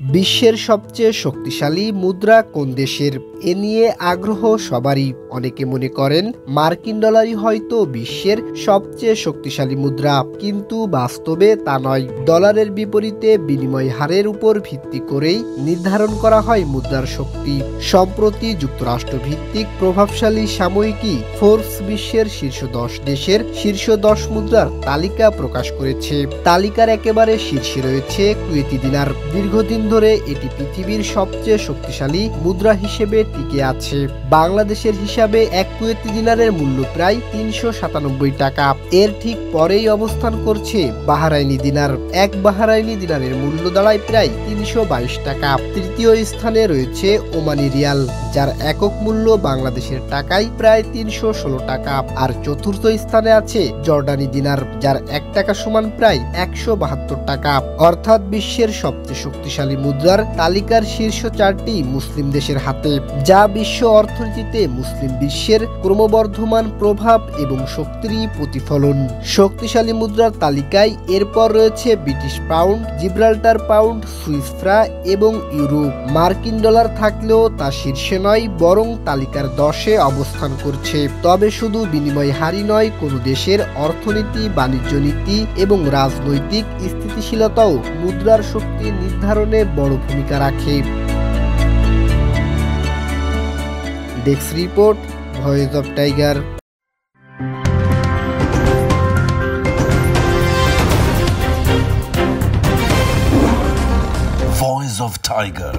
বিশ্বের সবচেয়ে শক্তিশালী মুদ্রা কোন দেশের? এ নিয়ে আগ্রহ সবারই। অনেকে মনে করেন মার্কিন ডলারই হয়তো বিশ্বের সবচেয়ে শক্তিশালী মুদ্রা, কিন্তু বাস্তবে তা নয়। ডলারের বিপরীতে বিনিময় হারের উপর ভিত্তি করেই নির্ধারণ করা হয় মুদ্রার শক্তি। সম্প্রতি যুক্তরাষ্ট্র ভিত্তিক প্রভাবশালী সাময়িকী ফোর্বস বিশ্বের শীর্ষ 10 দেশের শীর্ষ 10 মুদ্রার তালিকা প্রকাশ করেছে। তালিকার একেবারে শীর্ষে রয়েছে কুয়েতি দিনার। দীর্ঘদিন ধরে এটি পৃথিবীর সবচেয়ে শক্তিশালী মুদ্রা হিসেবে টিকে আছে। বাংলাদেশের হিসাবে এক কুয়েতি দিনারের মূল্য প্রায় ৩৯৭ টাকা। এর ঠিক পরেই অবস্থান করছে বাহরাইনি দিনার। এক বাহরাইনি দিনারের মূল্য দাঁড়ায় প্রায় ৩২২ টাকা। তৃতীয় স্থানে রয়েছে ওমানি রিয়াল, যার একক মূল্য বাংলাদেশের টাকায় প্রায় ৩১৬ টাকা। আর চতুর্থ স্থানে আছে জর্ডানি দিনার, যার ১ টাকা সমান প্রায় ১৭২ টাকা। অর্থাৎ বিশ্বের সবচেয়ে শক্তিশালী মুদ্রার তালিকার শীর্ষ 4টি মুসলিম দেশের হাতে, যা বিশ্ব অর্থনীতিতে মুসলিম বিশ্বের ক্রমবর্ধমান প্রভাব এবং শক্তিরই প্রতিফলন। শক্তিশালী মুদ্রার তালিকায় এরপর রয়েছে British pound, Gibraltar pound, Swiss franc এবং ইউরো। মার্কিন ডলার থাকলেও তা শীর্ষে নয়, বরং তালিকার 10-এ অবস্থান করছে। তবে শুধু বিনিময় হারই নয়, কোনো দেশের অর্থনীতি, বাণিজ্য নীতি এবং রাজনৈতিক স্থিতিশীলতাও মুদ্রার শক্তি নির্ধারণে বড় ভূমিকা রাখে। Desk report, voice of tiger. Voice of Tiger.